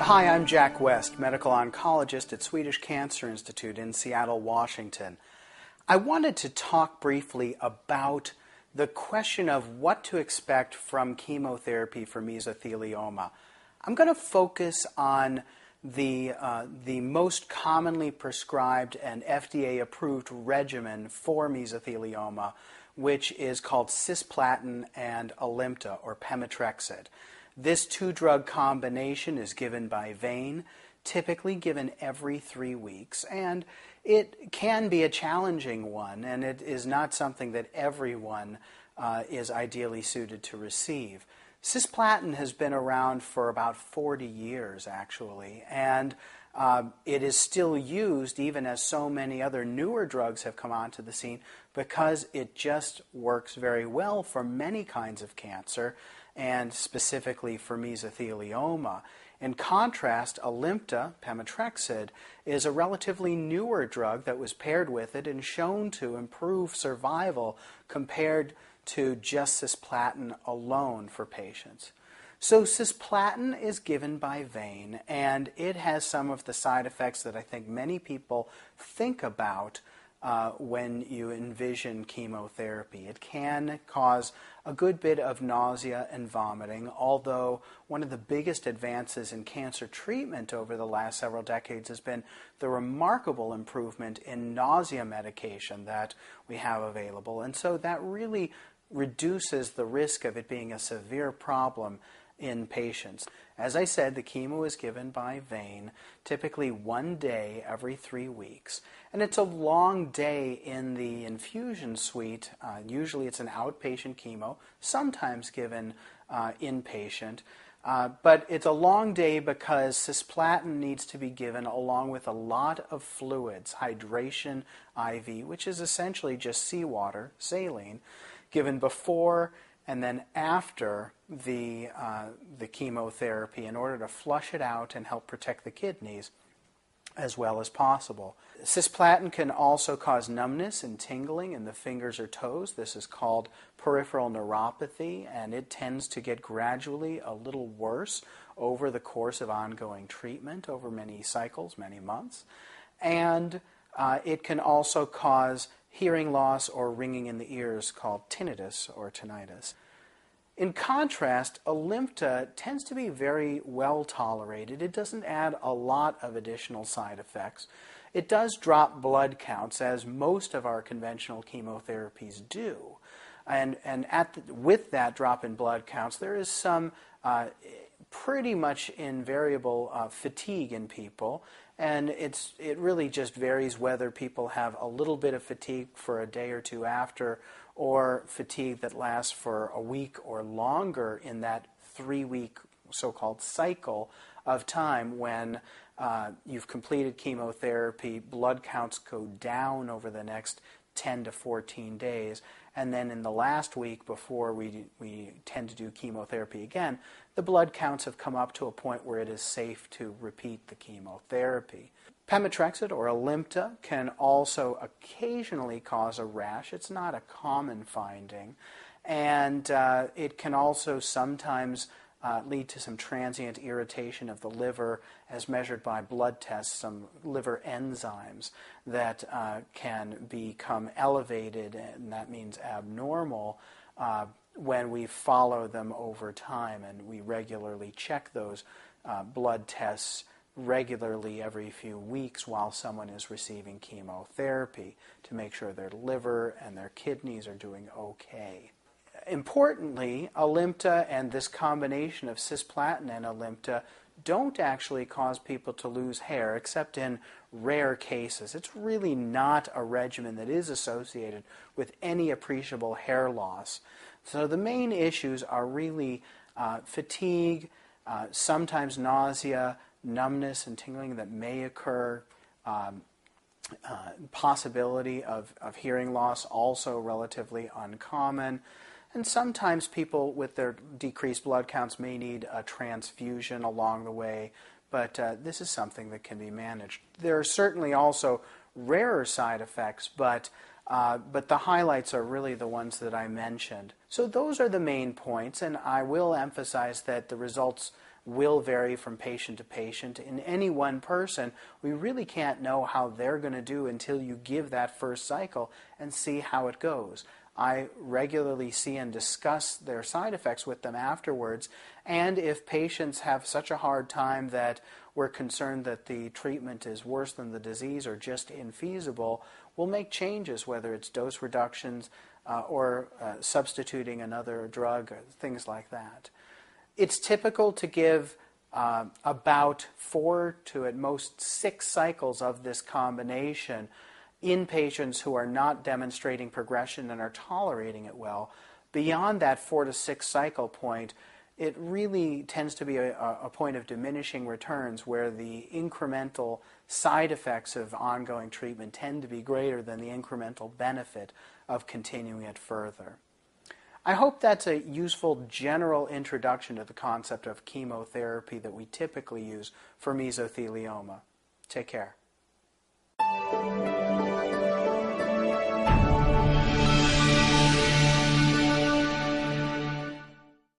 Hi, I'm Jack West, medical oncologist at Swedish Cancer Institute in Seattle, Washington. I wanted to talk briefly about the question of what to expect from chemotherapy for mesothelioma. I'm going to focus on the most commonly prescribed and FDA-approved regimen for mesothelioma, which is called cisplatin and Alimta, or pemetrexed. This two-drug combination is given by vein, typically given every 3 weeks, and it can be a challenging one, and it is not something that everyone is ideally suited to receive. Cisplatin has been around for about 40 years, actually, and it is still used even as so many other newer drugs have come onto the scene because it just works very well for many kinds of cancer, and specifically for mesothelioma. In contrast, Alimta, pemetrexed, is a relatively newer drug that was paired with it and shown to improve survival compared to just cisplatin alone for patients. So cisplatin is given by vein, and it has some of the side effects that I think many people think about when you envision chemotherapy. It can cause a good bit of nausea and vomiting, although one of the biggest advances in cancer treatment over the last several decades has been the remarkable improvement in nausea medication that we have available. And so that really reduces the risk of it being a severe problem in patients. As I said, the chemo is given by vein, typically 1 day every 3 weeks. And it's a long day in the infusion suite. Usually it's an outpatient chemo, sometimes given inpatient. But it's a long day because cisplatin needs to be given along with a lot of fluids, hydration IV, which is essentially just seawater, saline, given before and then after the chemotherapy in order to flush it out and help protect the kidneys as well as possible. Cisplatin can also cause numbness and tingling in the fingers or toes. This is called peripheral neuropathy, and it tends to get gradually a little worse over the course of ongoing treatment over many cycles, many months. And it can also cause hearing loss or ringing in the ears called tinnitus or tinnitus. In contrast, Alimta tends to be very well tolerated. It doesn't add a lot of additional side effects. It does drop blood counts, as most of our conventional chemotherapies do. And with that drop in blood counts, there is some pretty much invariable fatigue in people. And it really just varies whether people have a little bit of fatigue for a day or two after, or fatigue that lasts for a week or longer in that 3-week so-called cycle of time when you've completed chemotherapy, blood counts go down over the next 10 to 14 days, and then in the last week before we tend to do chemotherapy again, the blood counts have come up to a point where it is safe to repeat the chemotherapy. Pemetrexed or Alimta can also occasionally cause a rash. It's not a common finding, and it can also sometimes lead to some transient irritation of the liver as measured by blood tests, some liver enzymes that can become elevated, and that means abnormal, when we follow them over time, and we regularly check those blood tests regularly every few weeks while someone is receiving chemotherapy to make sure their liver and their kidneys are doing okay. Importantly, Alimta and this combination of cisplatin and Alimta don't actually cause people to lose hair, except in rare cases. It's really not a regimen that is associated with any appreciable hair loss. So the main issues are really fatigue, sometimes nausea, numbness and tingling that may occur, possibility of hearing loss, also relatively uncommon. And sometimes people with their decreased blood counts may need a transfusion along the way, but this is something that can be managed. There are certainly also rarer side effects, but the highlights are really the ones that I mentioned. So those are the main points, and I will emphasize that the results will vary from patient to patient. In any one person, we really can't know how they're going to do until you give that first cycle and see how it goes. I regularly see and discuss their side effects with them afterwards, and if patients have such a hard time that we're concerned that the treatment is worse than the disease or just infeasible, we'll make changes, whether it's dose reductions or substituting another drug, things like that. It's typical to give about 4 to at most 6 cycles of this combination in patients who are not demonstrating progression and are tolerating it well. Beyond that 4 to 6 cycle point, it really tends to be a point of diminishing returns where the incremental side effects of ongoing treatment tend to be greater than the incremental benefit of continuing it further. I hope that's a useful general introduction to the concept of chemotherapy that we typically use for mesothelioma. Take care.